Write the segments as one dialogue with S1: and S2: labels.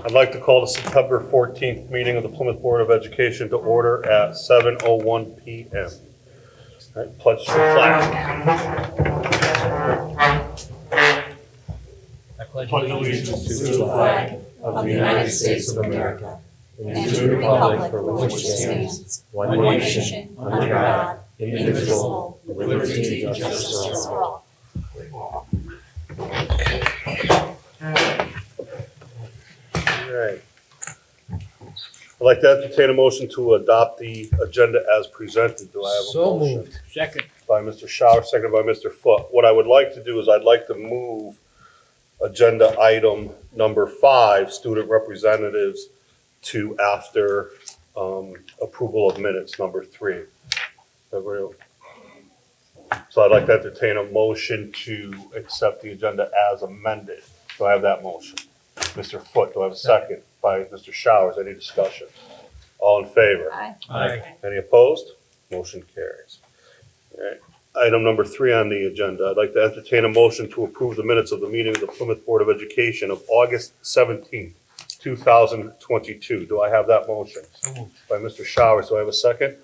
S1: I'd like to call the September 14th meeting of the Plymouth Board of Education to order at 7:01 p.m. All right, pledge to the flag.
S2: I pledge allegiance to the flag of the United States of America and to the republic for which it stands, one nation, under God, indivisible, with liberty and justice for all.
S1: All right. I'd like to entertain a motion to adopt the agenda as presented. Do I have a
S2: So
S1: motion?
S2: moved. Second.
S1: By Mr. Schauer, seconded by Mr. Foote. What I would like to do is I'd like to move agenda item number 5, student representatives, to after approval of minutes, number 3. So I'd like to entertain a motion to accept the agenda as amended. Do I have that motion? Mr. Foote, do I have a second? By Mr. Showers. Any discussion? All in favor?
S3: Aye.
S2: Aye.
S1: Any opposed? Motion carries. All right. Item number 3 on the agenda, I'd like to entertain a motion to approve the minutes of the meeting of the Plymouth Board of Education of August 17th, 2022. Do I have that motion?
S2: So moved.
S1: By Mr. Showers. Do I have a second?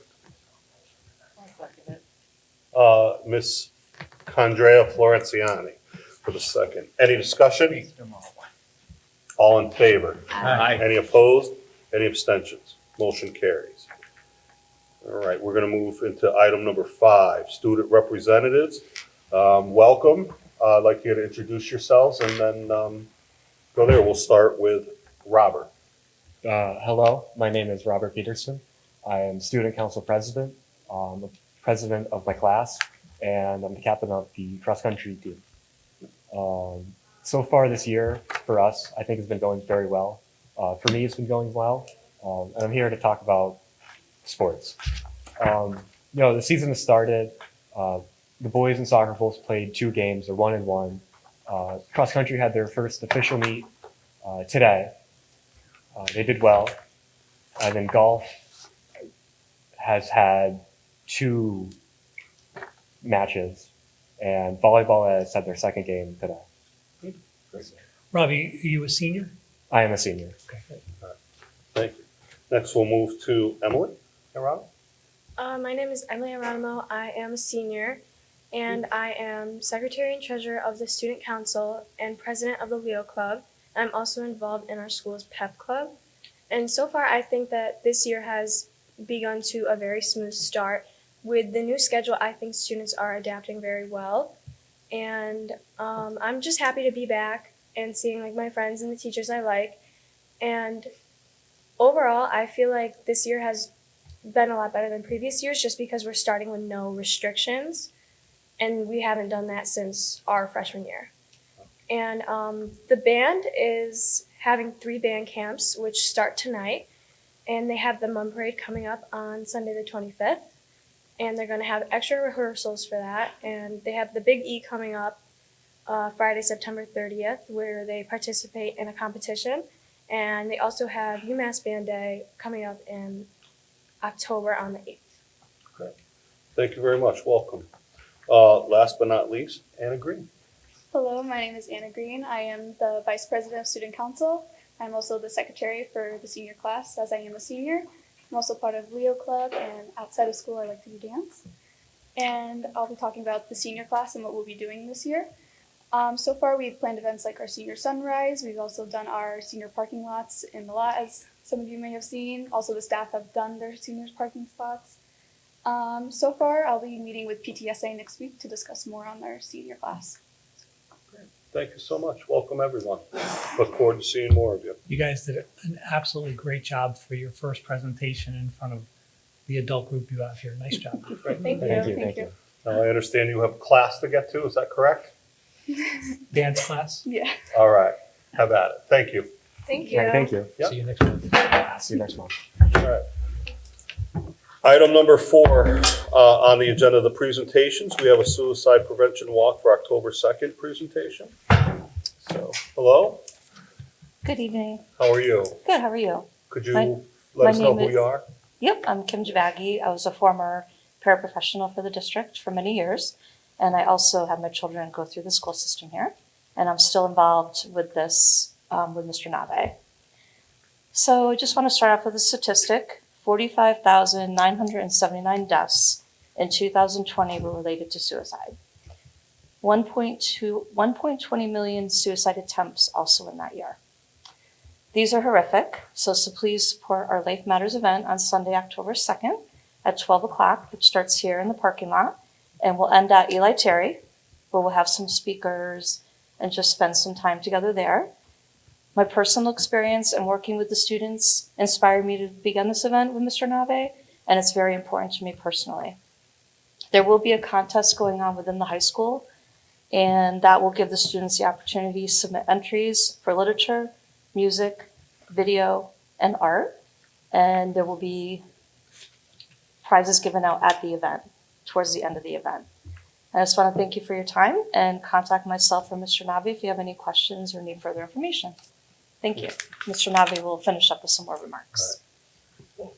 S1: Ms. Condrea Florenciani for the second. Any discussion? All in favor?
S2: Aye.
S1: Any opposed? Any abstentions? Motion carries. All right, we're going to move into item number 5, student representatives. Welcome. I'd like you to introduce yourselves and then go there. We'll start with Robert.
S4: Hello, my name is Robert Peterson. I am student council president, the president of my class, and I'm the captain of the cross-country team. So far this year, for us, I think it's been going very well. For me, it's been going well, and I'm here to talk about sports. The season has started. The boys in soccer both played 2 games. They're 1-1. Cross-country had their first official meet today. They did well. And then golf has had 2 matches, and volleyball has had their second game today.
S5: Robbie, are you a senior?
S4: I am a senior.
S1: Thank you. Next, we'll move to Emily. Hey, Rob.
S6: My name is Emily Leronimo. I am a senior, and I am secretary and treasurer of the student council and president of the Leo Club. I'm also involved in our school's pep club. And so far, I think that this year has begun to a very smooth start. With the new schedule, I think students are adapting very well. And I'm just happy to be back and seeing my friends and the teachers I like. And overall, I feel like this year has been a lot better than previous years just because we're starting with no restrictions. And we haven't done that since our freshman year. And the band is having 3 band camps, which start tonight. And they have the Mum Parade coming up on Sunday the 25th. And they're going to have extra rehearsals for that. And they have the Big E coming up Friday, September 30th, where they participate in a competition. And they also have UMass Band Day coming up in October on the 8th.
S1: Great. Thank you very much. Welcome. Last but not least, Anna Greene.
S7: Hello, my name is Anna Greene. I am the Vice President of Student Council. I'm also the Secretary for the senior class, as I am a senior. I'm also part of Leo Club, and outside of school I like to do dance. And I'll be talking about the senior class and what we'll be doing this year. So far we've planned events like our senior sunrise. We've also done our senior parking lots in the lot, as some of you may have seen. Also the staff have done their seniors parking spots. So far I'll be meeting with PTSA next week to discuss more on their senior class.
S1: Thank you so much. Welcome, everyone. Look forward to seeing more of you.
S5: You guys did an absolutely great job for your first presentation in front of the adult group you have here. Nice job.
S6: Thank you.
S4: Thank you.
S1: Now, I understand you have class to get to. Is that correct?
S5: Dance class.
S7: Yeah.
S1: All right. Have at it. Thank you.
S6: Thank you.
S4: All right, thank you.
S1: Yep.
S5: See you next month.
S4: See you next month.
S1: All right. Item number 4 on the agenda of the presentations, we have a suicide prevention walk for October 2nd presentation. So, hello,
S3: Good evening.
S1: how are you?
S3: Good, how are you?
S1: Could you
S3: My-
S1: let us
S3: my
S1: know
S3: name
S1: who you are?
S3: Yep, I'm Kim Javagi. I was a former paraprofessional for the district for many years, and I also have my children go through the school system here, and I'm still involved with this with Mr. Nave. So I just want to start off with a statistic. 45,979 deaths in 2020 were related to suicide. 1.20 million suicide attempts also in that year. These are horrific, so please support our Life Matters event on Sunday, October 2nd at 12 o'clock, which starts here in the parking lot, and will end at Eli Terry, where we'll have some speakers and just spend some time together there. My personal experience in working with the students inspired me to begin this event with Mr. Nave, and it's very important to me personally. There will be a contest going on within the high school, and that will give the students the opportunity to submit entries for literature, music, video, and art. And there will be prizes given out at the event, towards the end of the event. I just want to thank you for your time and contact myself or Mr. Nave if you have any questions or need further information. Thank you. Mr. Nave will finish up with some more remarks.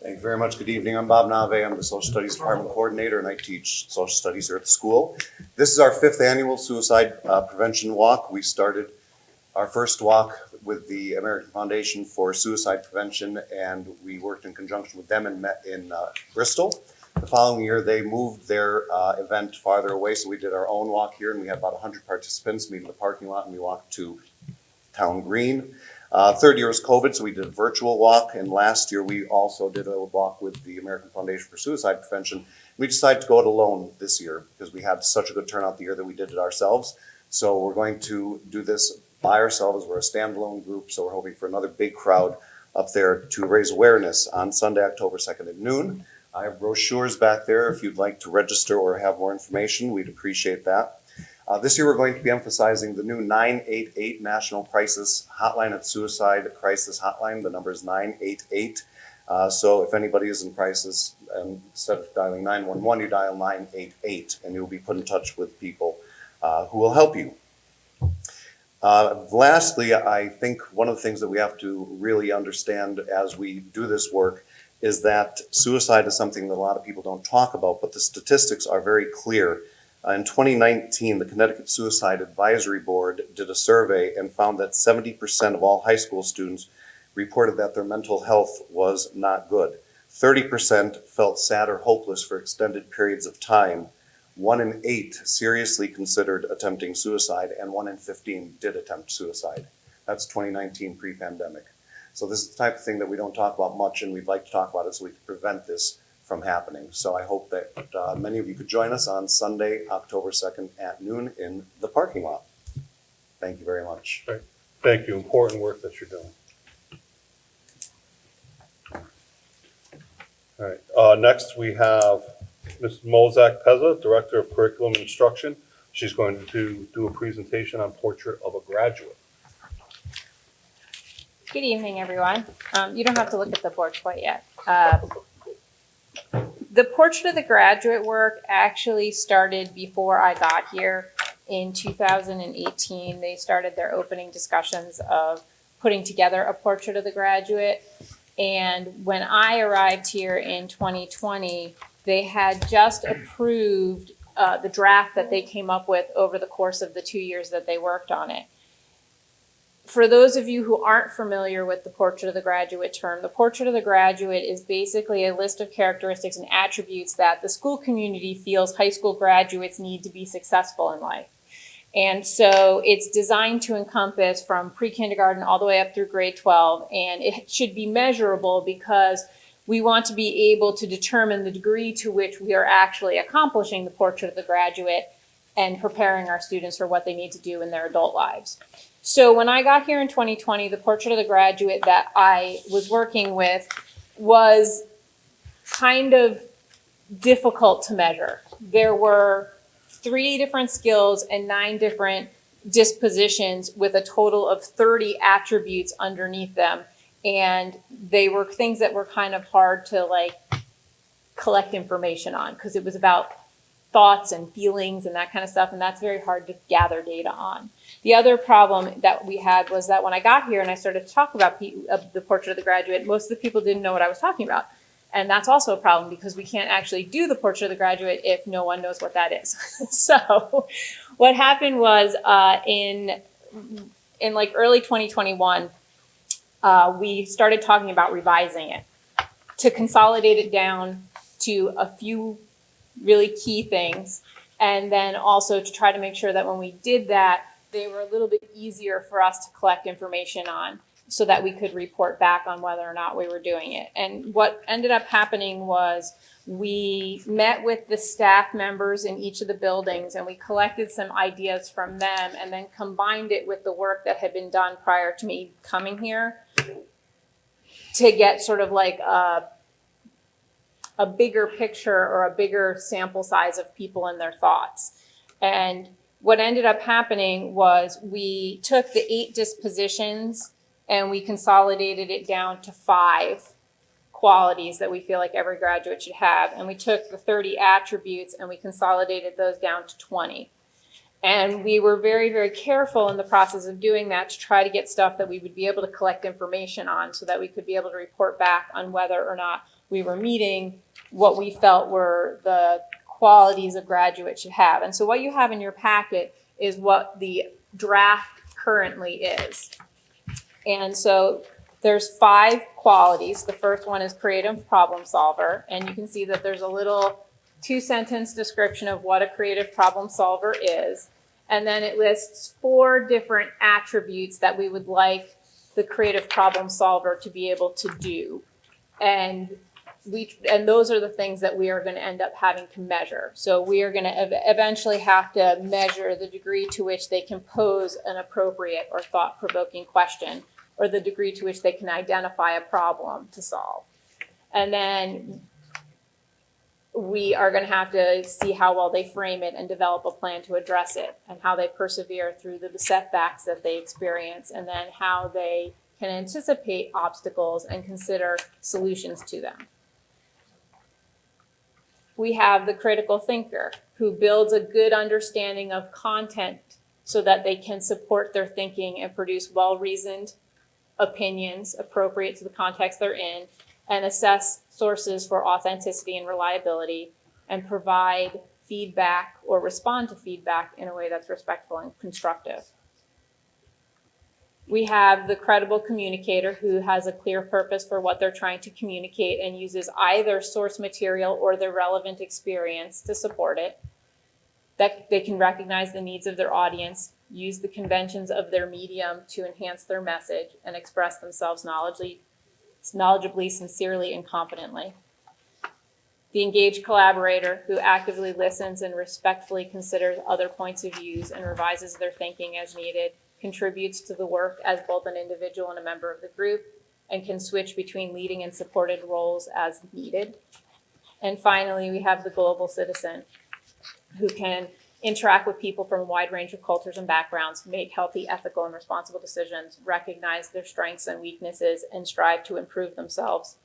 S8: Thank you very much. Good evening. I'm Bob Nave. I'm the Social Studies Department Coordinator, and I teach Social Studies here at the school. This is our 5th annual suicide prevention walk. We started our first walk with the American Foundation for Suicide Prevention, and we worked in conjunction with them in Bristol. The following year, they moved their event farther away, so we did our own walk here, and we had about 100 participants meet in the parking lot, and we walked to town Greene. Third year was COVID, so we did a virtual walk, and last year we also did a walk with the American Foundation for Suicide Prevention. We decided to go it alone this year because we had such a good turnout the year that we did it ourselves. So we're going to do this by ourselves. We're a standalone group, so we're hoping for another big crowd up there to raise awareness on Sunday, October 2nd at noon. I have brochures back there if you'd like to register or have more information. We'd appreciate that. This year we're going to be emphasizing the new 988 National Crisis Hotline at Suicide Crisis Hotline. The number is 988. So if anybody is in crisis, instead of dialing 911, you dial 988 and you'll be put in touch with people who will help you. Lastly, I think one of the things that we have to really understand as we do this work is that suicide is something that a lot of people don't talk about, but the statistics are very clear. In 2019, the Connecticut Suicide Advisory Board did a survey and found that 70% of all high school students reported that their mental health was not good. 30% felt sad or hopeless for extended periods of time. 1 in 8 seriously considered attempting suicide, and 1 in 15 did attempt suicide. That's 2019 pre-pandemic. So this is the type of thing that we don't talk about much, and we'd like to talk about it so we can prevent this from happening. So I hope that many of you could join us on Sunday, October 2nd at noon in the parking lot. Thank you very much.
S1: Right. Thank you. Important work that you're doing. All right. Next, we have Ms. Mozak-Pezza, Director of Curriculum and Instruction. She's going to do a presentation on Portrait of a Graduate.
S9: Good evening, everyone. You don't have to look at the board quite yet. The Portrait of the Graduate work actually started before I got here in 2018. They started their opening discussions of putting together a Portrait of the Graduate. And when I arrived here in 2020, they had just approved the draft that they came up with over the course of the 2 years that they worked on it. For those of you who aren't familiar with the Portrait of the Graduate term, the Portrait of the Graduate is basically a list of characteristics and attributes that the school community feels high school graduates need to be successful in life. And so it's designed to encompass from pre-kindergarten all the way up through grade 12, and it should be measurable because we want to be able to determine the degree to which we are actually accomplishing the Portrait of the Graduate and preparing our students for what they need to do in their adult lives. So when I got here in 2020, the Portrait of the Graduate that I was working with was kind of difficult to measure. There were 3 different skills and 9 different dispositions with a total of 30 attributes underneath them. And they were things that were kind of hard to collect information on because it was about thoughts and feelings and that kind of stuff, and that's very hard to gather data on. The other problem that we had was that when I got here and I started to talk about the Portrait of the Graduate, most of the people didn't know what I was talking about. And that's also a problem because we can't actually do the Portrait of the Graduate if no one knows what that is. So what happened was in early 2021, we started talking about revising it to consolidate it down to a few really key things. And then also to try to make sure that when we did that, they were a little bit easier for us to collect information on so that we could report back on whether or not we were doing it. And what ended up happening was we met with the staff members in each of the buildings and we collected some ideas from them and then combined it with the work that had been done prior to me coming here to get sort of like a bigger picture or a bigger sample size of people and their thoughts. And what ended up happening was we took the 8 dispositions and we consolidated it down to 5 qualities that we feel like every graduate should have. And we took the 30 attributes and we consolidated those down to 20. And we were very, very careful in the process of doing that to try to get stuff that we would be able to collect information on so that we could be able to report back on whether or not we were meeting what we felt were the qualities a graduate should have. And so what you have in your packet is what the draft currently is. And so there's 5 qualities. The first one is creative problem solver. And you can see that there's a little 2-sentence description of what a creative problem solver is. And then it lists 4 different attributes that we would like the creative problem solver to be able to do. And those are the things that we are going to end up having to measure. So we are going to eventually have to measure the degree to which they can pose an appropriate or thought-provoking question, or the degree to which they can identify a problem to solve. And then we are going to have to see how well they frame it and develop a plan to address it, and how they persevere through the setbacks that they experience, and then how they can anticipate obstacles and consider solutions to them. We have the critical thinker, who builds a good understanding of content so that they can support their thinking and produce well-reasoned opinions appropriate to the context they're in, and assess sources for authenticity and reliability, and provide feedback or respond to feedback in a way that's respectful and constructive. We have the credible communicator, who has a clear purpose for what they're trying to communicate and uses either source material or their relevant experience to support it. That they can recognize the needs of their audience, use the conventions of their medium to enhance their message, and express themselves knowledgeably, sincerely, and confidently. The engaged collaborator, who actively listens and respectfully considers other points of view and revises their thinking as needed, contributes to the work as both an individual and a member of the group, and can switch between leading and supported roles as needed. And finally, we have the global citizen, who can interact with people from a wide range of cultures and backgrounds, make healthy, ethical, and responsible decisions, recognize their strengths and weaknesses, and strive to improve themselves,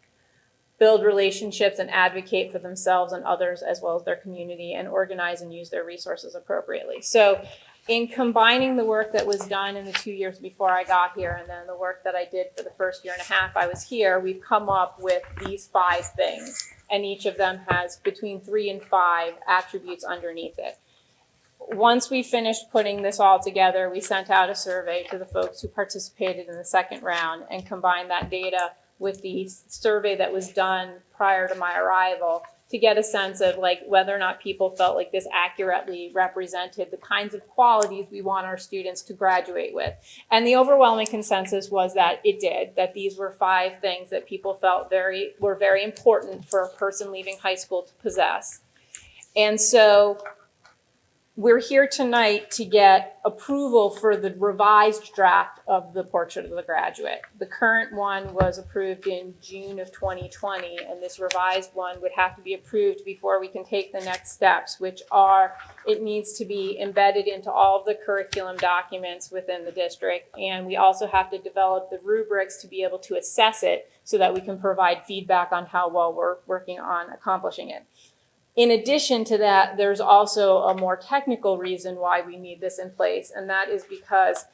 S9: build relationships and advocate for themselves and others as well as their community, and organize and use their resources appropriately. So in combining the work that was done in the 2 years before I got here and then the work that I did for the first 1.5 years I was here, we've come up with these 5 things, and each of them has between 3 and 5 attributes underneath it. Once we finished putting this all together, we sent out a survey to the folks who participated in the second round and combined that data with the survey that was done prior to my arrival to get a sense of like whether or not people felt like this accurately represented the kinds of qualities we want our students to graduate with. And the overwhelming consensus was that it did, that these were 5 things that people felt were very important for a person leaving high school to possess. And so we're here tonight to get approval for the revised draft of the Portrait of the Graduate. The current one was approved in June of 2020, and this revised one would have to be approved before we can take the next steps, which are it needs to be embedded into all of the curriculum documents within the district, and we also have to develop the rubrics to be able to assess it so that we can provide feedback on how well we're working on accomplishing it. In addition to that, there's also a more technical reason why we need this in place, and that is because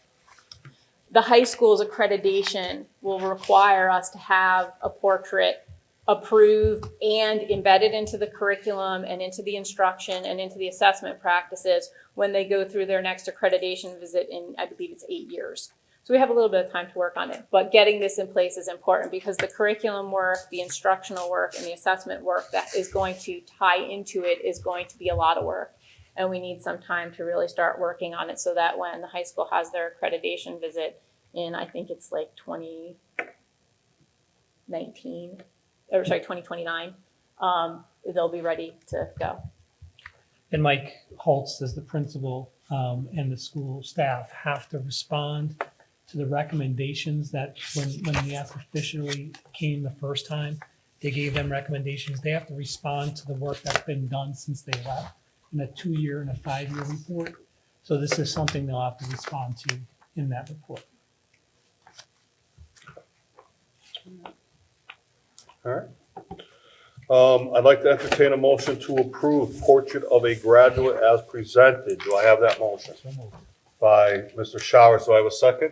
S9: the high school's accreditation will require us to have a portrait approved and embedded into the curriculum and into the instruction and into the assessment practices when they go through their next accreditation visit in, I believe it's 8 years. So we have a little bit of time to work on it, but getting this in place is important because the curriculum work, the instructional work, and the assessment work that is going to tie into it is going to be a lot of work. And we need some time to really start working on it so that when the high school has their accreditation visit in, I think it's like 2029, they'll be ready to go.
S5: And Mike Holtz, as the principal, and the school staff have to respond to the recommendations that when the ask officially came the first time, they gave them recommendations. They have to respond to the work that's been done since they left in a 2-year and a 5-year report. So this is something they'll have to respond to in that report.
S1: All right. I'd like to entertain a motion to approve portrait of a graduate as presented. Do I have that motion? By Mr. Showers. Do I have a second?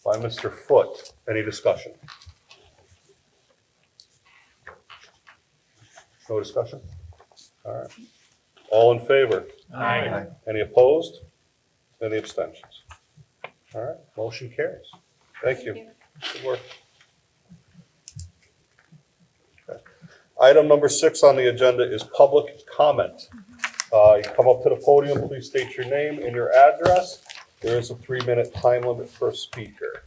S1: By Mr. Foote. Any discussion? No discussion? All right. All in favor?
S2: Aye.
S1: Any opposed? Any abstentions? All right, motion carries. Thank you. Good work. Okay. Item number 6 on the agenda is public comment. You come up to the podium, please state your name and your address. There is a 3-minute time limit per speaker.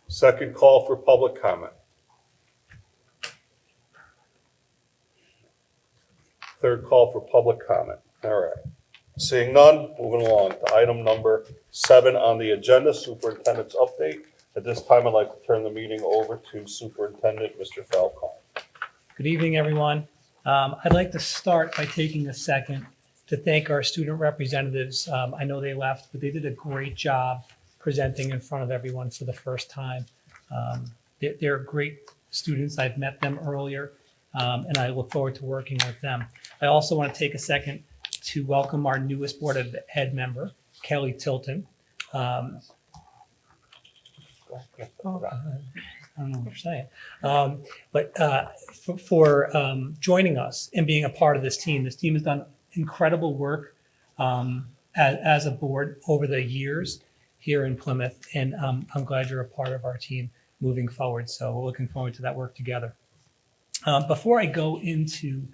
S1: Second call for public comment. Third call for public comment. All right. Seeing none, moving along to item number 7 on the agenda, superintendent's update. At this time, I'd like to turn the meeting over to Superintendent Mr. Falcone.
S5: Good evening, everyone. I'd like to start by taking a second to thank our student representatives. I know they left, but they did a great job presenting in front of everyone for the first time. They're great students. I've met them earlier, and I look forward to working with them. I also want to take a second to welcome our newest Board of Ed member, Kelly Tilton. I don't know what you're saying. For joining us and being a part of this team. This team has done incredible work as a board over the years here in Plymouth, and I'm glad you're a part of our team moving forward. So we're looking forward to that work together. Before I go into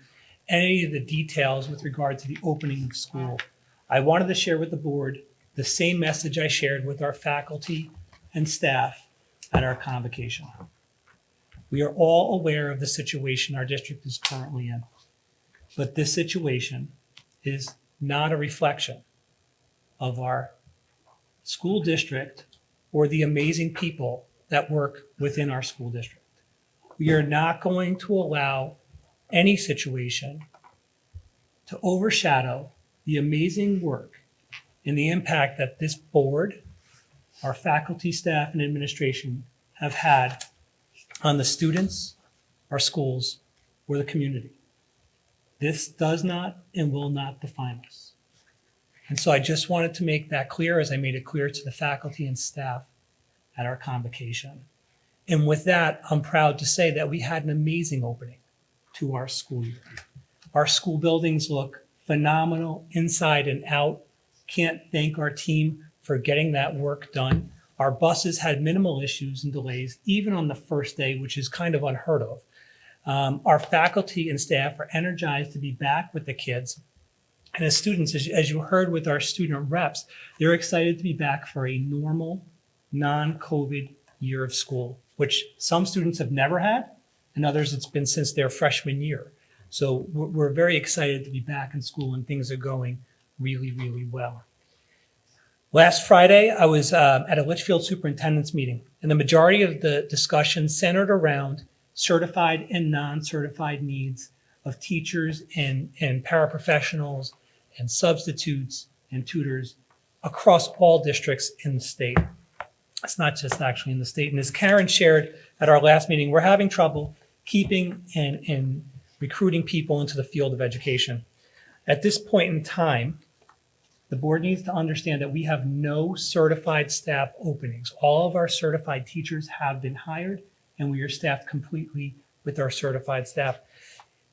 S5: any of the details with regard to the opening of school, I wanted to share with the board the same message I shared with our faculty and staff at our convocation. We are all aware of the situation our district is currently in, but this situation is not a reflection of our school district or the amazing people that work within our school district. We are not going to allow any situation to overshadow the amazing work and the impact that this board, our faculty, staff, and administration have had on the students, our schools, or the community. This does not and will not define us. And so I just wanted to make that clear, as I made it clear to the faculty and staff at our convocation. And with that, I'm proud to say that we had an amazing opening to our school year. Our school buildings look phenomenal inside and out. Can't thank our team for getting that work done. Our buses had minimal issues and delays, even on the first day, which is kind of unheard of. Our faculty and staff are energized to be back with the kids. And as students, as you heard with our student reps, they're excited to be back for a normal, non-COVID year of school, which some students have never had, and others it's been since their freshman year. So we're very excited to be back in school, and things are going really, really well. Last Friday, I was at a Litchfield superintendent's meeting, and the majority of the discussion centered around certified and non-certified needs of teachers and paraprofessionals and substitutes and tutors across all districts in the state. It's not just actually in the state. And as Karen shared at our last meeting, we're having trouble keeping and recruiting people into the field of education. At this point in time, the board needs to understand that we have no certified staff openings. All of our certified teachers have been hired, and we are staffed completely with our certified staff.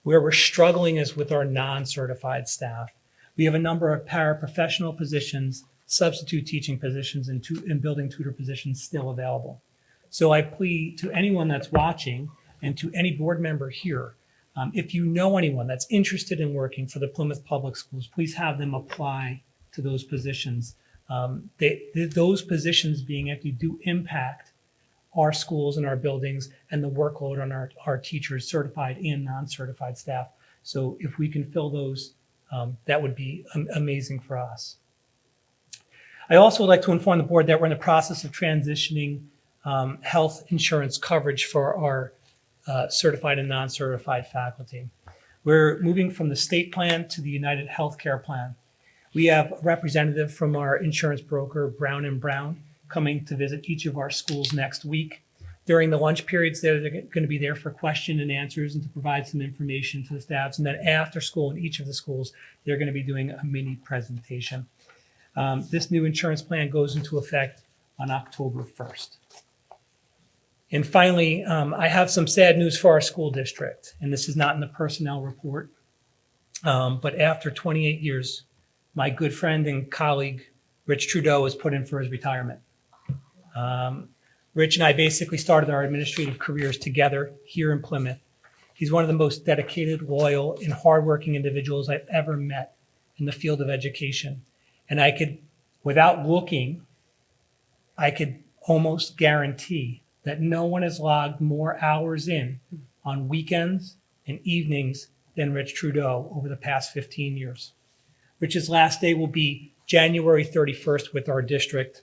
S5: Where we're struggling is with our non-certified staff. We have a number of paraprofessional positions, substitute teaching positions, and building tutor positions still available. So I plead to anyone that's watching and to any board member here, if you know anyone that's interested in working for the Plymouth Public Schools, please have them apply to those positions. Those positions being empty do impact our schools and our buildings and the workload on our teachers, certified and non-certified staff. So if we can fill those, that would be amazing for us. I also would like to inform the board that we're in the process of transitioning health insurance coverage for our certified and non-certified faculty. We're moving from the state plan to the United Healthcare plan. We have a representative from our insurance broker, Brown & Brown, coming to visit each of our schools next week. During the lunch periods, they're going to be there for question and answers and to provide some information to the staffs. And then after school in each of the schools, they're going to be doing a mini presentation. This new insurance plan goes into effect on October 1st. And finally, I have some sad news for our school district, and this is not in the personnel report. But after 28 years, my good friend and colleague, Rich Trudeau, was put in for his retirement. Rich and I basically started our administrative careers together here in Plymouth. He's one of the most dedicated, loyal, and hardworking individuals I've ever met in the field of education. And I could, without looking, I could almost guarantee that no one has logged more hours in on weekends and evenings than Rich Trudeau over the past 15 years. Rich's last day will be January 31st with our district.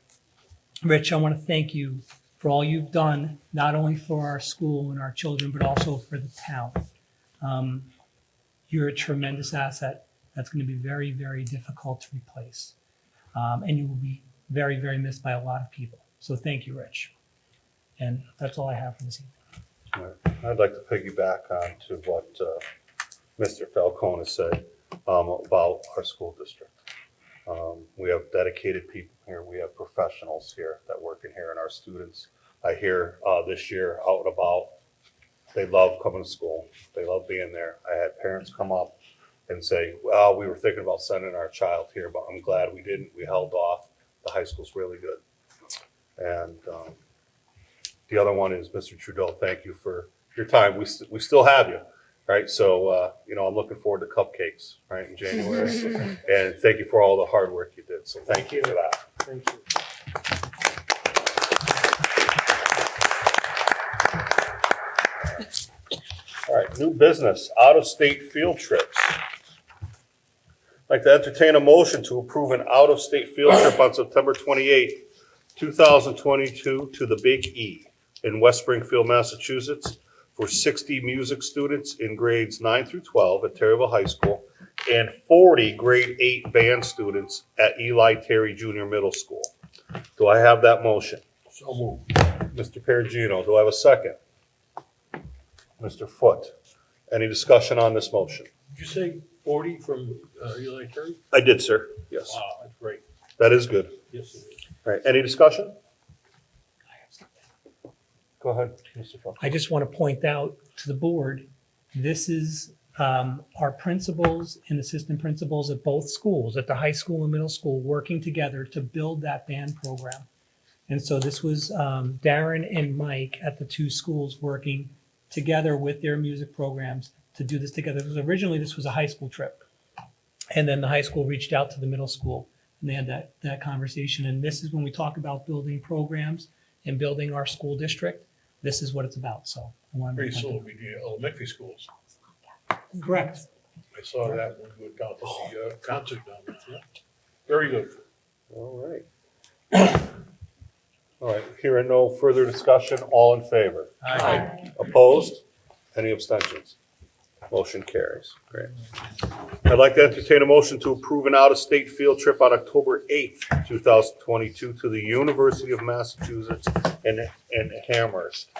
S5: Rich, I want to thank you for all you've done, not only for our school and our children, but also for the town. You're a tremendous asset that's going to be very, very difficult to replace. And you will be very, very missed by a lot of people. So thank you, Rich. And that's all I have for this evening.
S1: All right. I'd like to piggyback on to what Mr. Falcone said about our school district. We have dedicated people here. We have professionals here that work in here, and our students, I hear this year out and about, they love coming to school. They love being there. I had parents come up and say, well, we were thinking about sending our child here, but I'm glad we didn't. We held off. The high school's really good. And the other one is Mr. Trudeau. Thank you for your time. We still have you, right? So, I'm looking forward to cupcakes, right, in January. And thank you for all the hard work you did. So thank you for that.
S2: Thank you.
S1: All right, new business, out-of-state field trips. I'd like to entertain a motion to approve an out-of-state field trip on September 28th, 2022 to the Big E in West Springfield, Massachusetts for 60 music students in grades 9 through 12 at Terryville High School and 40 grade 8 band students at Eli Terry Junior Middle School. Do I have that motion?
S2: So moved.
S1: Mr. Perugino, do I have a second? Mr. Foote, any discussion on this motion?
S2: Did you say 40 from Eli Terry?
S1: I did, sir. Yes,
S2: Wow, that's great.
S1: that is good.
S2: Yes, it is.
S1: All right, any discussion? Go ahead, Mr. Foote.
S5: I just want to point out to the board, this is our principals and assistant principals at both schools, at the high school and middle school, working together to build that band program. And so this was Darren and Mike at the two schools working together with their music programs to do this together. Because originally this was a high school trip. And then the high school reached out to the middle school and they had that conversation. And this is when we talk about building programs and building our school district. This is what it's about. So I wanted
S2: Pretty
S5: to
S2: soon we do elementary schools.
S5: correct.
S2: I saw that when we went down to the concert down there. Yeah. Very good.
S1: All right. All right, hearing no further discussion, all in favor?
S5: Aye.
S1: Opposed? Any abstentions? Motion carries. Great. I'd like to entertain a motion to approve an out-of-state field trip on October 8th, 2022 to the University of Massachusetts in Amherst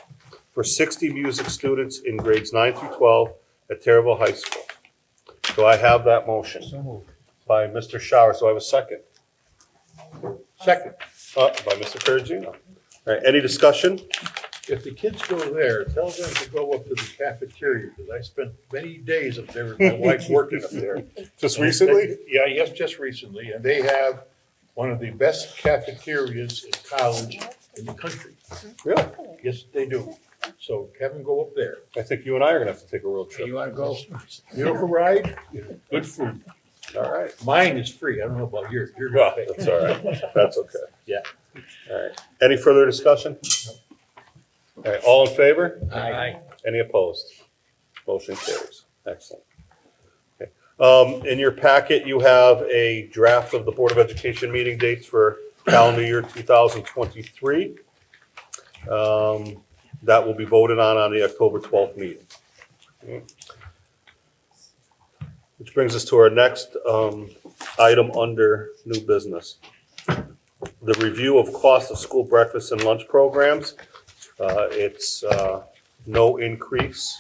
S1: for 60 music students in grades 9 through 12 at Terryville High School. Do I have that motion?
S2: So moved.
S1: By Mr. Showers. Do I have a second?
S2: Second.
S1: By Mr. Perugino. All right, any discussion?
S2: if the kids go there, tell them to go up to the cafeteria, because I spent many days up there with my wife working up there.
S1: Just recently?
S2: Yeah, yes, just recently, and they have one of the best cafeterias in college in the country.
S1: Really?
S2: Yes, they do. So have them go up there.
S1: I think you and I are gonna have to take a road trip.
S2: You wanna go? Beautiful ride, good food.
S1: All right.
S2: Mine is free, I don't know about yours, you're
S1: Well,
S2: gonna pay.
S1: that's all right. That's okay.
S2: Yeah.
S1: All right. Any further discussion? All right, all in favor?
S2: Aye.
S1: Any opposed? Motion carries. Excellent. Okay. In your packet, you have a draft of the Board of Education meeting dates for calendar year 2023. That will be voted on the October 12th meeting. Which brings us to our next item under new business. The review of cost of school breakfast and lunch programs. It's no increase,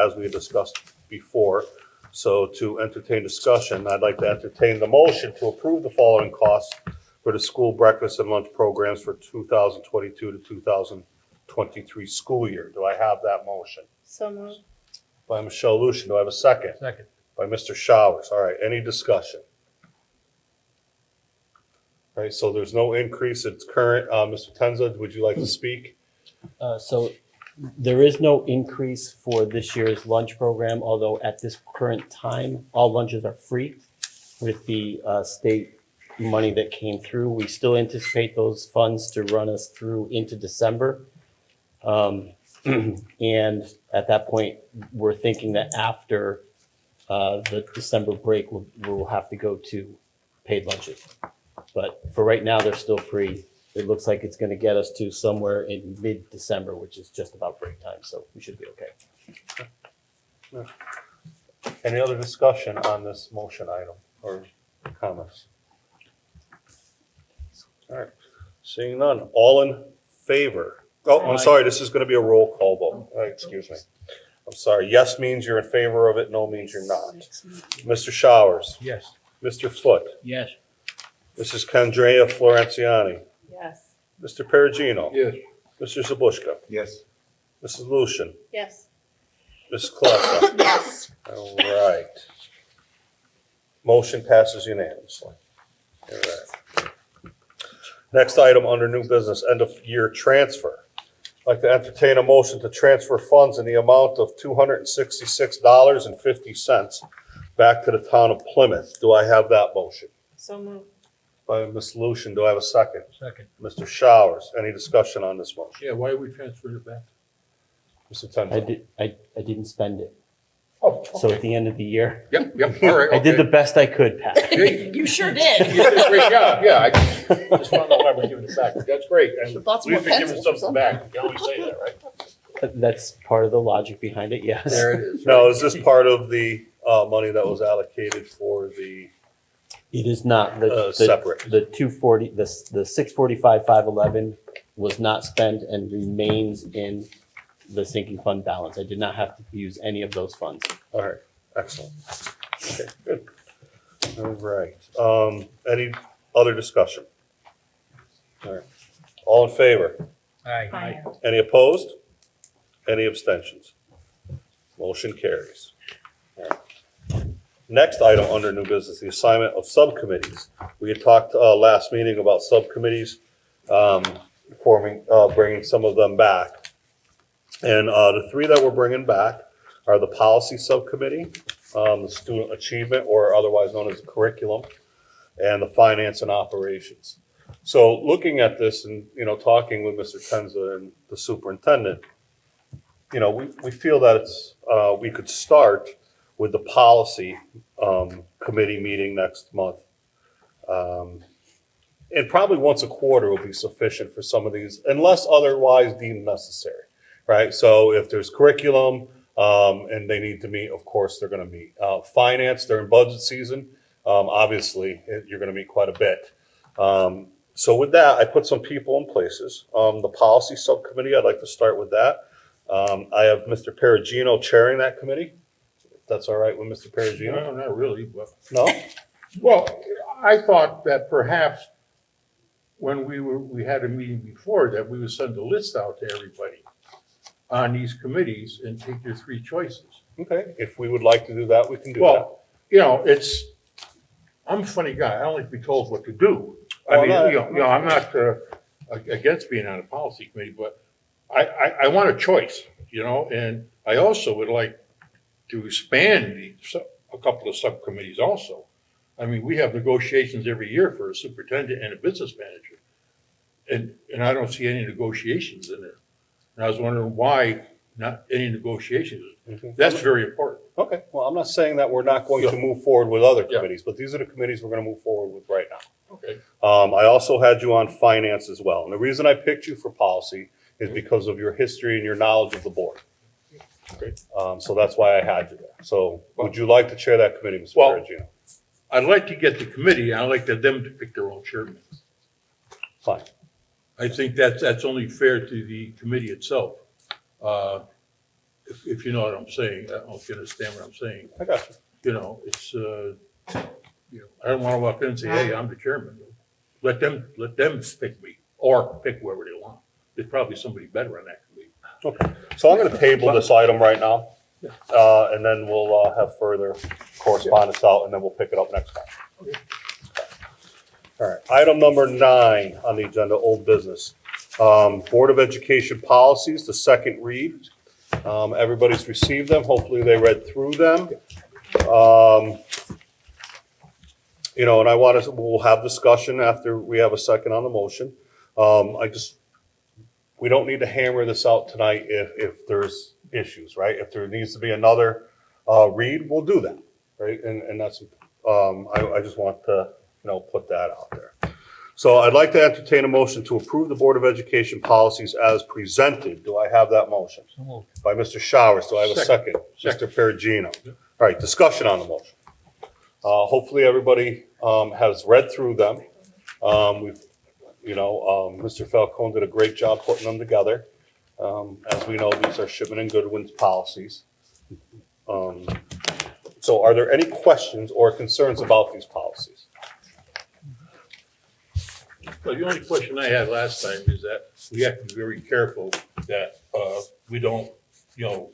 S1: as we discussed before. So to entertain discussion, I'd like to entertain the motion to approve the following costs for the school breakfast and lunch programs for 2022 to 2023 school year. Do I have that motion?
S9: So moved.
S1: By Michelle Lucian. Do I have a second?
S2: Second.
S1: By Mr. Showers. All right, any discussion? All right, so there's no increase. It's current. Mr. Tencza, would you like to speak?
S10: So there is no increase for this year's lunch program, although at this current time, all lunches are free with the state money that came through. We still anticipate those funds to run us through into December. And at that point, we're thinking that after the December break, we'll have to go to paid lunches. But for right now, they're still free. It looks like it's going to get us to somewhere in mid-December, which is just about break time, so we should be okay.
S1: Any other discussion on this motion item or comments? All right, seeing none. All in favor? Oh, I'm sorry, this is going to be a roll call vote. Excuse me. I'm sorry. Yes means you're in favor of it, no means you're not. Mr. Showers,
S2: Yes.
S1: Mr. Foote,
S2: Yes.
S1: Mrs. Condrea Florenciani,
S9: Yes.
S1: Mr. Perugino,
S2: Yes.
S1: Mr. Zabushka,
S8: Yes.
S1: Mrs. Lucian,
S9: Yes.
S1: Mrs. Coletta.
S9: Yes.
S1: All right. Motion passes unanimously. All right. Next item under new business, end of year transfer. I'd like to entertain a motion to transfer funds in the amount of $266.50 back to the town of Plymouth. Do I have that motion?
S9: So moved.
S1: By Ms. Lucian, do I have a second?
S2: Second.
S1: Mr. Showers, any discussion on this motion?
S2: Yeah, why we transferred it back?
S1: Mr. Tencza?
S10: I didn't spend it.
S2: Oh,
S10: So at the end of the year,
S2: Yep, all right.
S10: I did the best I could, Pat.
S9: You sure did.
S2: You did a great job, yeah, I just want to know why we're giving it back, that's great. And
S11: Lots
S2: we've
S11: more
S2: been giving
S11: pencils or
S2: something back, you can always say that, right?
S10: That's part of the logic behind it, yes.
S2: There it is.
S1: Now, is this part of the money that was allocated for the
S10: It is not.
S1: separate?
S10: The 240, the 645, 511 was not spent and remains in the sinking fund balance. I did not have to use any of those funds.
S1: All right, excellent. Okay, good. All right. Any other discussion? All right. All in favor?
S2: Aye.
S1: Any opposed? Any abstentions? Motion carries. All right. Next item under new business, the assignment of subcommittees. We had talked last meeting about subcommittees, bringing some of them back. And the three that we're bringing back are the policy subcommittee, the student achievement, or otherwise known as the curriculum, and the finance and operations. So looking at this and, talking with Mr. Tencza and the superintendent, we feel that it's, we could start with the policy committee meeting next month. And probably once a quarter will be sufficient for some of these, unless otherwise deemed necessary, right? So if there's curriculum and they need to meet, of course, they're going to meet. Finance during budget season, obviously, you're going to meet quite a bit. So with that, I put some people in places. The policy subcommittee, I'd like to start with that. I have Mr. Perugino chairing that committee. If that's all right with Mr. Perugino?
S2: No, not really, but.
S1: No?
S2: Well, I thought that perhaps when we had a meeting before that, we would send a list out to everybody. on these committees and take your three choices.
S1: Okay, if we would like to do that, we can do that.
S2: Well, you know, I'm a funny guy. I don't like to be told what to do. I
S1: Well,
S2: mean,
S1: no,
S2: you know, I'm not against being on a policy committee, but I want a choice, you know, and I also would like to expand a couple of subcommittees also. I mean, we have negotiations every year for a superintendent and a business manager. And I don't see any negotiations in there. And I was wondering why not any negotiations.
S1: Mhm.
S2: That's very important.
S1: Okay, well, I'm not saying that we're not going to move forward with other
S2: Yeah.
S1: committees, but these are the committees we're gonna move forward with right now.
S2: Okay.
S1: I also had you on finance as well, and the reason I picked you for policy is because of your history and your knowledge of the board.
S2: Okay.
S1: So that's why I had you there. So would you like to chair that committee, Mr.
S2: Well-
S1: Perugino?
S2: I'd like to get the committee, I'd like them to pick their own chairman.
S1: Fine.
S2: I think that's only fair to the committee itself. If you know what I'm saying, I don't know if you understand what I'm saying.
S1: I got you.
S2: You know, it's, you know, I don't want to walk in and say, hey, I'm the chairman. Let them pick me, or pick whoever they want. There's probably somebody better on that committee.
S1: Okay, so I'm gonna table this item right now, and then we'll have further correspondence out, and then we'll pick it up next time.
S2: Okay.
S1: All right, item number 9 on the agenda, old business. Board of Education policies, the second read. Everybody's received them, hopefully they read through them. You know, and we'll have discussion after we have a second on the motion. We don't need to hammer this out tonight if there's issues, right? If there needs to be another read, we'll do that, right? And that's, I just want to, you know, put that out there. So I'd like to entertain a motion to approve the Board of Education policies as presented. Do I have that motion? By Mr. Showers. Do I have a second?
S2: Second.
S1: Mr. Perugino. All right, discussion on the motion. Hopefully everybody has read through them. Mr. Falcone did a great job putting them together. As we know, these are Shipman and Goodwin's policies. So are there any questions or concerns about these policies?
S2: Well, the only question I had last time is that we have to be very careful that we don't, you know,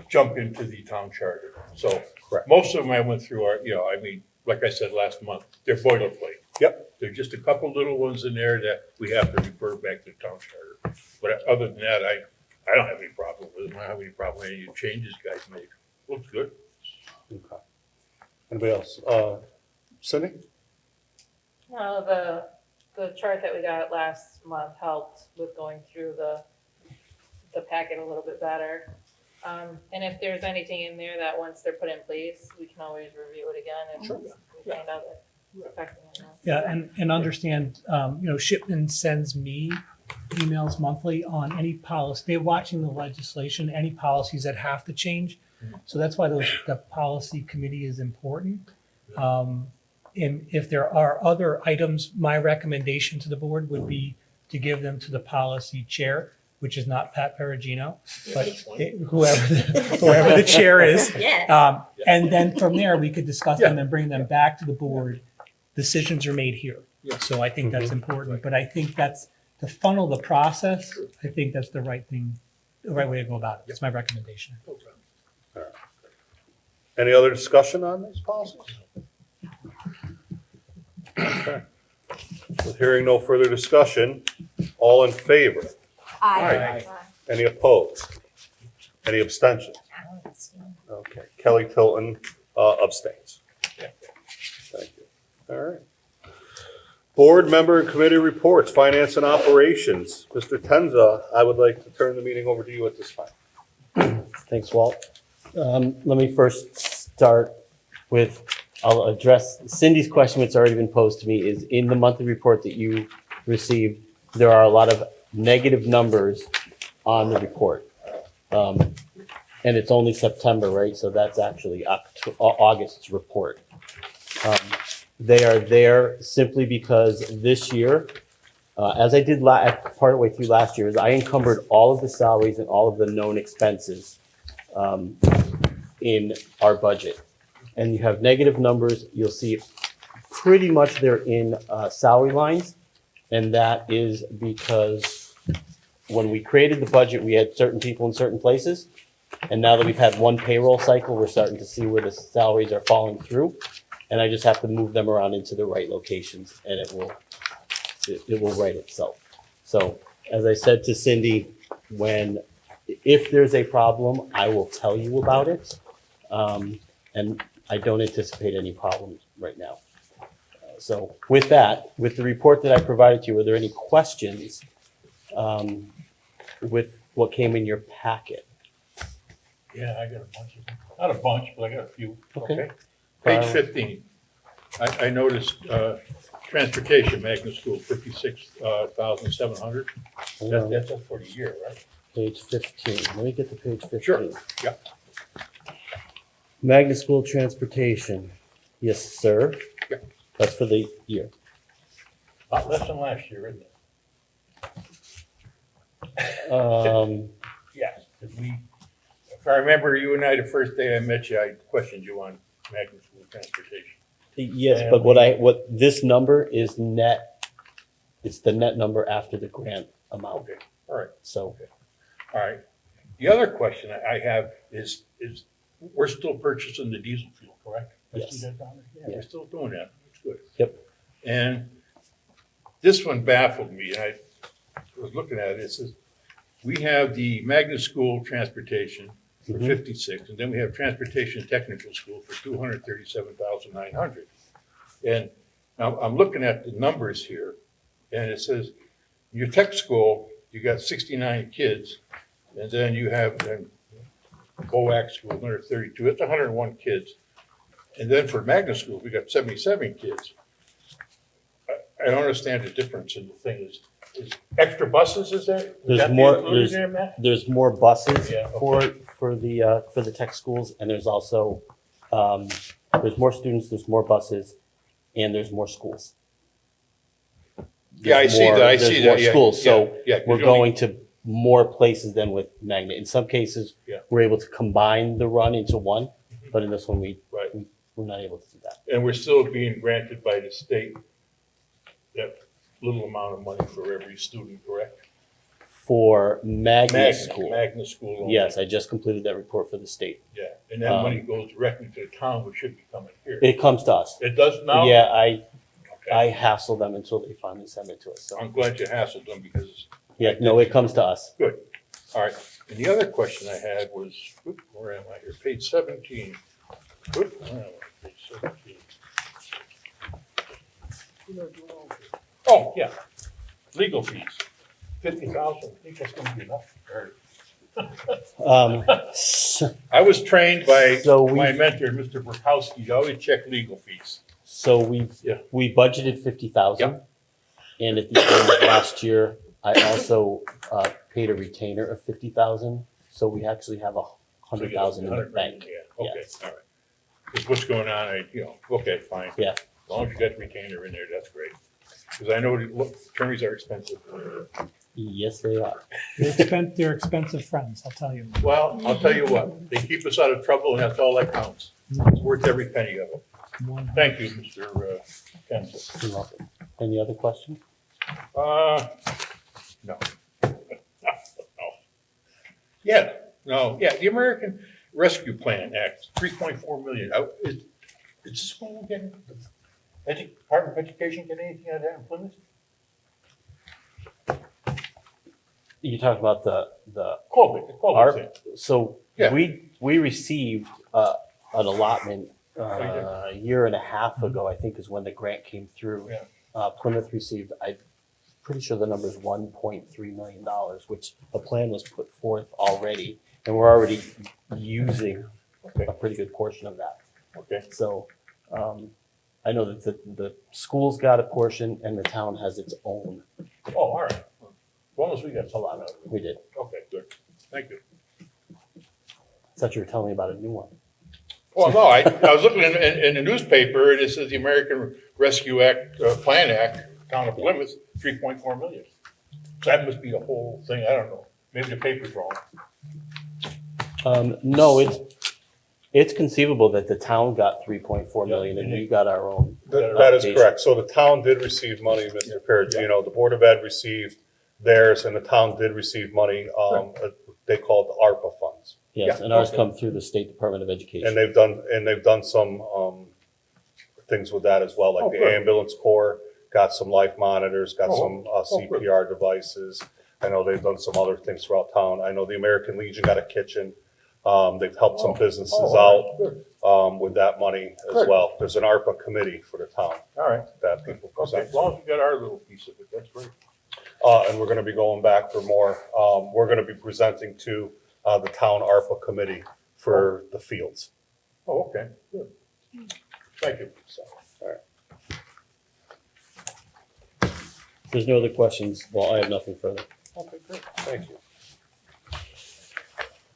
S2: jump into the town charter. So
S1: Correct.
S2: most of them I went through are, you know, I mean, like I said last month, they're boilerplate.
S1: Yep.
S2: There's just a couple little ones in there that we have to refer back to the town charter. But other than that, I don't have any problem with them. I don't have any problem with any of the changes guys make. Looks good.
S1: Okay. Anybody else? Cindy?
S11: No, the chart that we got last month helped with going through the packet a little bit better. And if there's anything in there that once they're put in place, we can always review it again and we find out that it's affecting it now.
S5: Yeah, and understand, Shipman sends me emails monthly on any policy. They're watching the legislation, any policies that have to change. So that's why the policy committee is important. And if there are other items, my recommendation to the board would be to give them to the policy chair, which is not Pat Perugino, but whoever the chair is.
S11: Yes.
S5: And then from there, we could discuss them and bring them back to the board. Decisions are made here.
S2: Yeah.
S5: So I think that's important, but I think that's to funnel the process. I think that's the right thing, the right way to go about it. That's my recommendation.
S1: Any other discussion on these policies? Okay. With hearing no further discussion, all in favor?
S11: Aye.
S1: Any opposed? Any abstentions? Okay, Kelly Tilton abstains. Thank you. All right. Board member and committee reports, finance and operations. Mr. Tencza, I would like to turn the meeting over to you at this time.
S10: Thanks, Walt. Let me first start with, I'll address Cindy's question, which has already been posed to me, is in the monthly report that you received, there are a lot of negative numbers on the report. And it's only September, right? So that's actually August's report. They are there simply because this year, as I did partway through last year, is I encumbered all of the salaries and all of the known expenses in our budget. And you have negative numbers, you'll see pretty much they're in salary lines. And that is because when we created the budget, we had certain people in certain places. And now that we've had one payroll cycle, we're starting to see where the salaries are falling through. And I just have to move them around into the right locations and it will right itself. So as I said to Cindy, if there's a problem, I will tell you about it. And I don't anticipate any problems right now. So with that, with the report that I provided to you, are there any questions with what came in your packet?
S2: Yeah, I got a bunch of them. Not a bunch, but I got a few.
S10: Okay.
S2: Page 15. I noticed transportation, Magna School, 56,700. That's up for the year, right?
S10: Page 15. Let me get to page 15.
S2: Sure. Yeah.
S10: Magna School Transportation. Yes, sir.
S2: Yeah.
S10: That's for the year.
S2: A lot less than last year, isn't it? Yes. If I remember you and I, the first day I met you, I questioned you on Magna School Transportation.
S10: Yes,
S2: And
S10: but what this number is net, it's the net number after the grant amount.
S2: Okay, all right.
S10: So,
S2: All right. The other question I have is we're still purchasing the diesel fuel, correct? I see
S10: Yes.
S2: that down there? Yeah,
S10: Yeah.
S2: we're still doing that. That's good.
S10: Yep.
S2: And this one baffled me. I was looking at it. It says, we have the Magna School Transportation for
S10: Mhm.
S2: 56, and then we have Transportation Technical School for 237,900. And now I'm looking at the numbers here, and it says, your tech school, you got 69 kids, and then you have BOAC school, another 32, that's 101 kids. And then for Magna School, we got 77 kids. I don't understand the difference in the thing. Is extra buses, is there? Would
S10: There's
S2: that be
S10: more-
S2: included there, Matt?
S10: there's more buses
S2: Yeah,
S10: for the tech schools, and there's also, there's more students, there's more buses, and there's more schools.
S2: Yeah, I
S10: There's
S2: see
S10: more-
S2: that, I
S10: there's
S2: see
S10: more
S2: that, yeah.
S10: schools, so
S2: yeah, 'cause
S10: we're
S2: you only-
S10: going to more places than with Magna. In some cases,
S2: Yeah.
S10: we're able to combine the run into one, but in this one,
S2: Right.
S10: we're not able to do that.
S2: And we're still being granted by the state that little amount of money for every student, correct?
S10: For Magna School,
S2: Magna School only.
S10: yes, I just completed that report for the state.
S2: Yeah, and that money goes directly to the town, which should be coming here.
S10: It comes to us.
S2: It does now?
S10: Yeah,
S2: Okay.
S10: I hassle them until they finally send it to us, so.
S2: I'm glad you hassled them because,
S10: Yeah, no, it comes to us.
S2: good. All right, and the other question I had was, where am I here? Page 17. Where am I? Page 17. Oh, yeah, legal fees, 50,000, I think that's gonna be enough. I was trained by
S10: So we-
S2: my mentor, Mr. Burkowski, to always check legal fees.
S10: So we
S2: Yeah.
S10: budgeted 50,000. And at the end of last year, I also paid a retainer of 50,000. So we actually have 100,000 in the bank.
S2: Yeah, okay,
S10: Yes.
S2: all right. Because what's going on, okay, fine.
S10: Yeah.
S2: As long as you got the retainer in there, that's great. Because I know attorneys are expensive.
S10: Yes, they are.
S5: They're expensive friends, I'll tell you.
S2: Well, I'll tell you what, they keep us out of trouble and that's all that counts. It's worth every penny of it. Thank you, Mr. Tencza.
S10: You're welcome. Any other questions?
S2: No. No. Yeah, no, yeah, the American Rescue Plan Act, 3.4 million. Is the school getting, Department of Education get anything out of that in Plymouth?
S10: You talking about the
S2: COVID
S10: Our-
S2: thing.
S10: so
S2: Yeah.
S10: we received an allotment
S2: Oh, you did?
S10: a year and a half ago, I think is when the grant came through.
S2: Yeah.
S10: Plymouth received, I'm pretty sure the number is $1.3 million, which a plan was put forth already. And we're already using
S2: Okay,
S10: a pretty good portion of that.
S2: okay.
S10: So I know that the school's got a portion and the town has its own
S2: Oh, all right. As long as we got some out of it.
S10: We did.
S2: Okay, good. Thank you.
S10: I thought you were telling me about a new one.
S2: Well, no, I was looking in the newspaper and it says the American Rescue Act, Plan Act, Town of Plymouth, 3.4 million. So that must be the whole thing. I don't know. Maybe the paper's wrong.
S10: No, it's conceivable that the town got 3.4 million and we got our own.
S1: That is correct. So the town did receive money, Mr. Perugino. The Board of Ed received theirs, and the town did receive money. They call it the ARPA funds.
S10: Yes,
S2: Yeah,
S10: and ours
S2: okay.
S10: come through the State Department of Education.
S1: And they've done some things with that as well, like
S2: Oh,
S1: the
S2: good.
S1: ambulance corps got some life monitors, got some
S2: good.
S1: CPR devices. I know they've done some other things throughout town. I know the American Legion got a kitchen. They've helped some businesses
S2: all right, good.
S1: out with that money as
S2: Good.
S1: well. There's an ARPA committee for the town
S2: All right.
S1: that people
S2: Okay,
S1: present.
S2: as long as we got our little piece of it, that's great.
S1: And we're gonna be going back for more. We're gonna be presenting to the town ARPA committee for the fields.
S2: Oh, okay, good. Thank you.
S1: So, all right.
S10: If there's no other questions, well, I have nothing further.
S1: Okay, great. Thank you.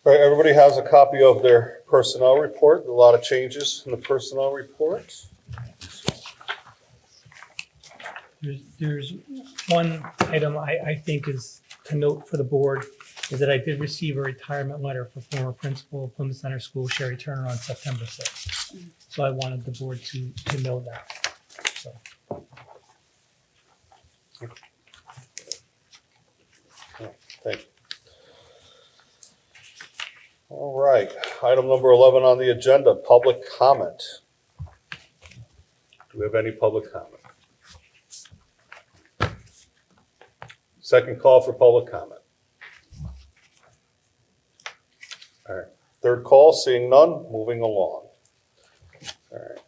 S1: All right, everybody has a copy of their personnel report. A lot of changes in the personnel report.
S5: There's one item I think is to note for the board is that I did receive a retirement letter for former principal of Plymouth Center School, Sherry Turner, on September 6th. So I wanted the board to know that. So.
S1: Thank you. All right, item number 11 on the agenda, public comment. Do we have any public comment? Second call for public comment. All right, third call, seeing none, moving along. All right,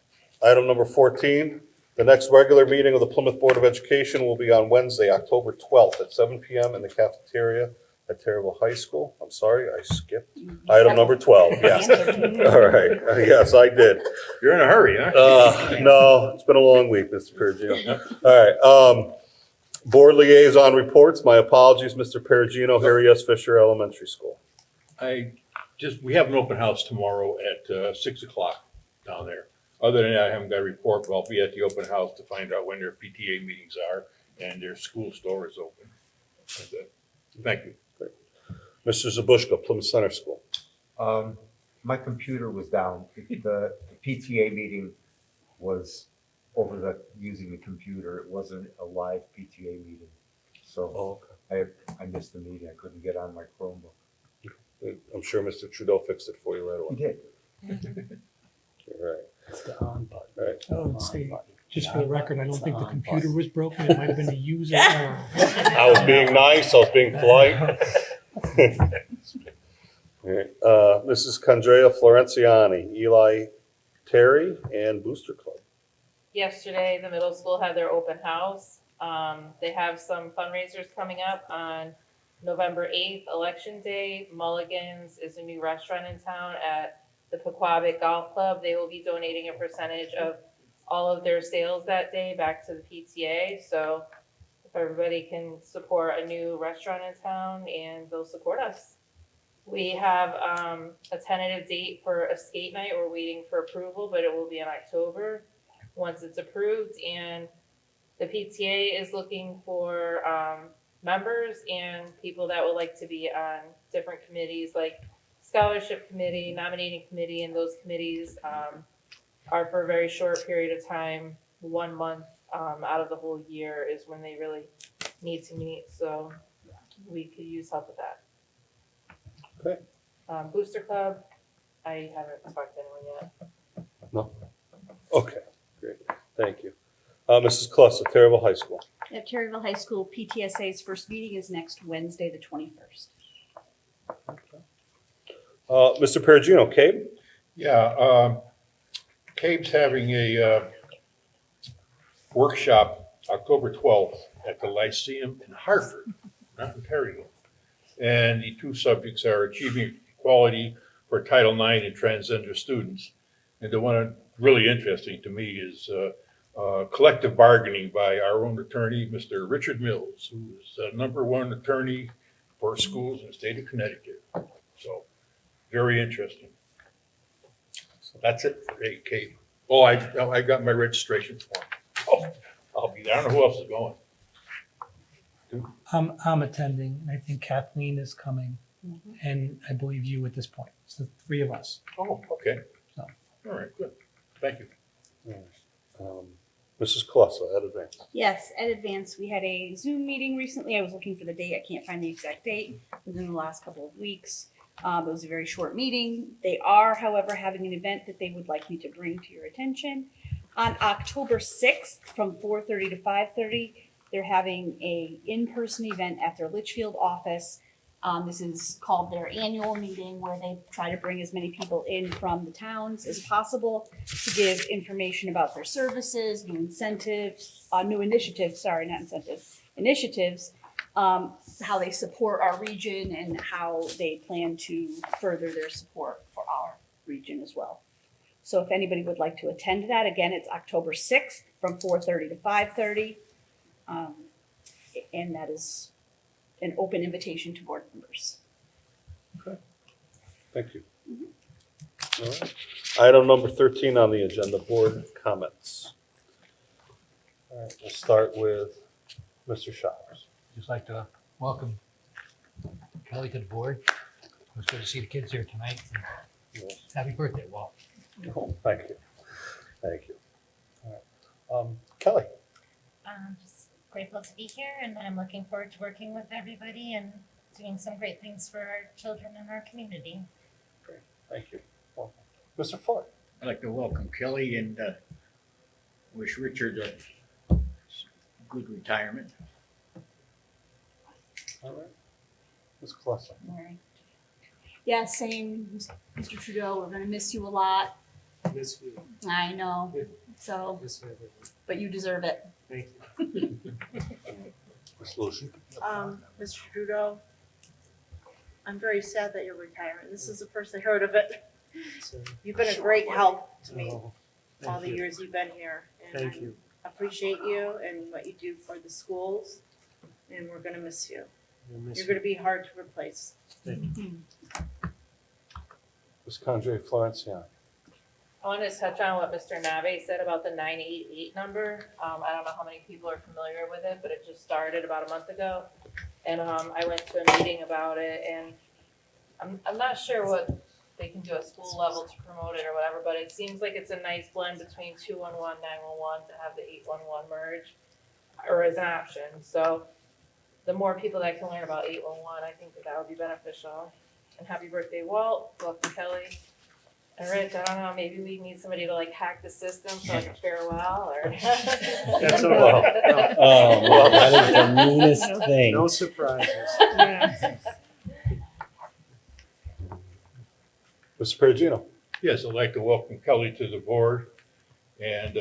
S1: item number 14, the next regular meeting of the Plymouth Board of Education will be on Wednesday, October 12th at 7 p.m. in the cafeteria at Terryville High School. I'm sorry, I skipped item number 12, yes. All right, yes, I did.
S2: You're in a hurry, huh?
S1: No, it's been a long week, Mr. Perugino. All right, board liaison reports. My apologies, Mr. Perugino, Harry S. Fisher Elementary School.
S2: We have an open house tomorrow at 6 o'clock down there. Other than that, I haven't got a report, but I'll be at the open house to find out when their PTA meetings are and their school store is open. That's it. Thank you.
S1: Mr. Zabushka, Plymouth Center School.
S12: My computer was down. The PTA meeting was using the computer. It wasn't a live PTA meeting. So I missed the meeting. I couldn't get on my Chromebook.
S1: I'm sure Mr. Trudeau fixed it for you right
S12: He
S1: away.
S12: did.
S1: You're right.
S10: It's the on button.
S1: Right.
S5: Oh, see, just for the record, I don't think the computer was broken. It might have been a user error.
S1: I was being nice, I was being polite. All right, Mrs. Condrea Florenciani, Eli Terry, and Booster Club.
S11: Yesterday, the middle school had their open house. They have some fundraisers coming up on November 8th, Election Day. Mulligan's is a new restaurant in town at the Pequabic Golf Club. They will be donating a percentage of all of their sales that day back to the PTA. So if everybody can support a new restaurant in town, and they'll support us. We have a tentative date for a skate night. We're waiting for approval, but it will be in October once it's approved. And the PTA is looking for members and people that would like to be on different committees like scholarship committee, nominating committee, and those committees are for a very short period of time. 1 month out of the whole year is when they really need to meet. So we could use help with that.
S1: Okay.
S11: Booster Club, I haven't talked to anyone yet.
S1: No? Okay, great, thank you. Mrs. Cluss at Terryville High School.
S13: At Terryville High School, PTSA's first meeting is next Wednesday, the 21st.
S1: Mr. Perugino, Cabe?
S2: Yeah, Cabe's having a workshop October 12th at the Lyceum in Hartford, not in Perryville. And the two subjects are achieving equality for Title IX and transgender students. And the one really interesting to me is collective bargaining by our own attorney, Mr. Richard Mills, who is the #1 attorney for schools in the state of Connecticut. So very interesting. So that's it for AK. Oh, I got my registration form. Oh, I'll be there. I don't know who else is going.
S5: I'm attending, and I think Kathleen is coming, and I believe you at this point. It's the three of us.
S2: Oh, okay.
S5: So.
S2: All right, good. Thank you.
S1: Mrs. Colessa, at advance.
S13: Yes, at Advance, we had a Zoom meeting recently. I was looking for the date. I can't find the exact date. Within the last couple of weeks. It was a very short meeting. They are, however, having an event that they would like me to bring to your attention. On October 6th, from 4:30 to 5:30, they're having a in-person event at their Litchfield office. This is called their annual meeting where they try to bring as many people in from the towns as possible to give information about their services, new initiatives, how they support our region and how they plan to further their support for our region as well. So if anybody would like to attend that, again, it's October 6th from 4:30 to 5:30. And that is an open invitation to board members.
S1: Thank you. All right. Item number 13 on the agenda, board comments. All right, we'll start with Mr. Showers.
S14: Just like to welcome Kelly to the board. It was good to see the kids here tonight. Happy birthday, Walt.
S1: Oh, thank you. Thank you. All right. Kelly.
S15: Just grateful to be here, and I'm looking forward to working with everybody and doing some great things for our children and our community.
S1: Great. Thank you. Welcome. Mr. Ford.
S14: I'd like to welcome Kelly and wish Richard a good retirement.
S1: All right. Ms. Colessa.
S13: Right. Yeah, same, Mr. Trudeau, we're gonna miss you a lot.
S16: Miss you.
S13: I know, so,
S16: Miss everyone.
S13: but you deserve it.
S16: Thank you.
S1: Ms. Lucian.
S17: Mr. Trudeau, I'm very sad that you're retiring. This is the first I heard of it. You've been a great help to me all the years you've been here. And
S16: Thank you.
S17: I appreciate you and what you do for the schools, and we're gonna miss you. You're gonna be hard to replace.
S16: Thank you.
S1: Ms. Condre Florenciano.
S11: I wanted to touch on what Mr. Nave said about the 988 number. I don't know how many people are familiar with it, but it just started about a month ago. And I went to a meeting about it, and I'm not sure what they can do at school level to promote it or whatever, but it seems like it's a nice blend between 211, 911 to have the 811 merge, or as an option. So the more people that can learn about 811, I think that would be beneficial. And happy birthday, Walt. Welcome, Kelly. And Rich, I don't know, maybe we need somebody to like hack the system for like a farewell or.
S16: That's a well.
S10: Oh, well, that is the meanest thing.
S16: No surprises.
S1: Mr. Perugino.
S18: Yes, I'd like to welcome Kelly to the board. And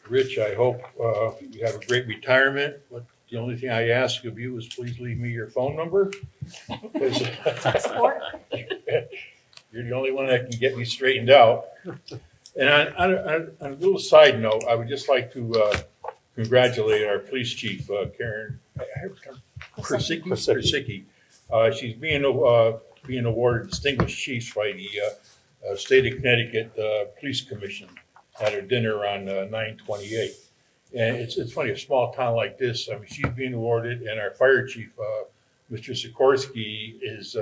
S18: Rich, I hope you have a great retirement. But the only thing I ask of you is please leave me your phone number. Because you're the only one that can get me straightened out. And on a little side note, I would just like to congratulate our police chief, Karen Persicki. She's being awarded Distinguished Chiefs by the State of Connecticut Police Commission at her dinner on 9/28. And it's funny, a small town like this, I mean, she's being awarded, and our fire chief, Mr. Sikorsky, is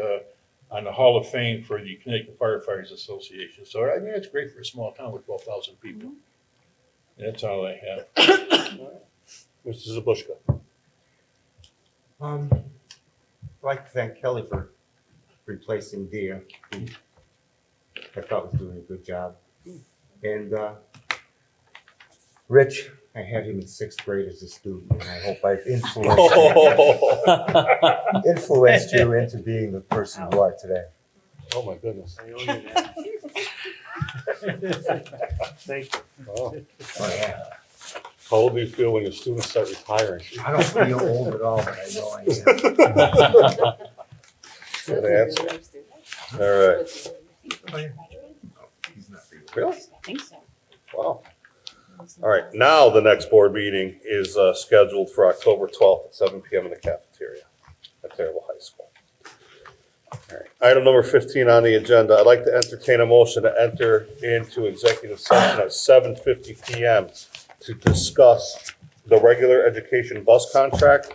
S18: on the Hall of Fame for the Connecticut Firefighters Association. So I mean, it's great for a small town with 12,000 people. And that's all I have.
S1: Mr. Zabushka.
S12: I'd like to thank Kelly for replacing Dia, who I thought was doing a good job. And Rich, I had him in 6th grade as a student, and I hope I've influenced you into being the person you are today.
S1: Oh, my goodness.
S16: I owe you that. Thank you.
S1: Oh.
S12: Oh, yeah.
S1: How old do you feel when your students start retiring?
S12: I don't feel old at all, but I know I am.
S1: Good answer. All right.
S12: He's not
S1: Really?
S13: I think so.
S1: Wow. All right, now the next board meeting is scheduled for October 12th at 7 p.m. in the cafeteria at Terrible High School. All right. Item number 15 on the agenda, I'd like to entertain a motion to enter into executive session at 7:50 p.m. to discuss the regular education bus contract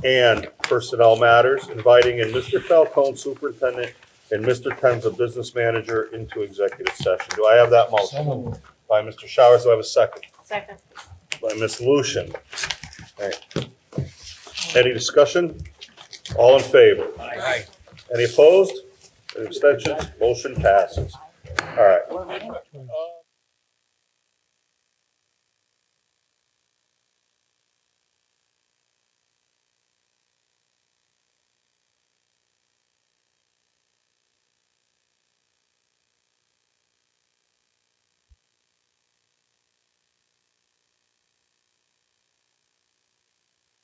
S1: and personnel matters, inviting in Mr. Falcone, superintendent, and Mr. Tencza, business manager, into executive session. Do I have that motion? By Mr. Showers, do I have a second?
S17: Second.
S1: by Ms. Lucian. All right. Any discussion? All in favor?
S14: Aye.
S1: Any opposed? Any abstentions? Motion passes. All right,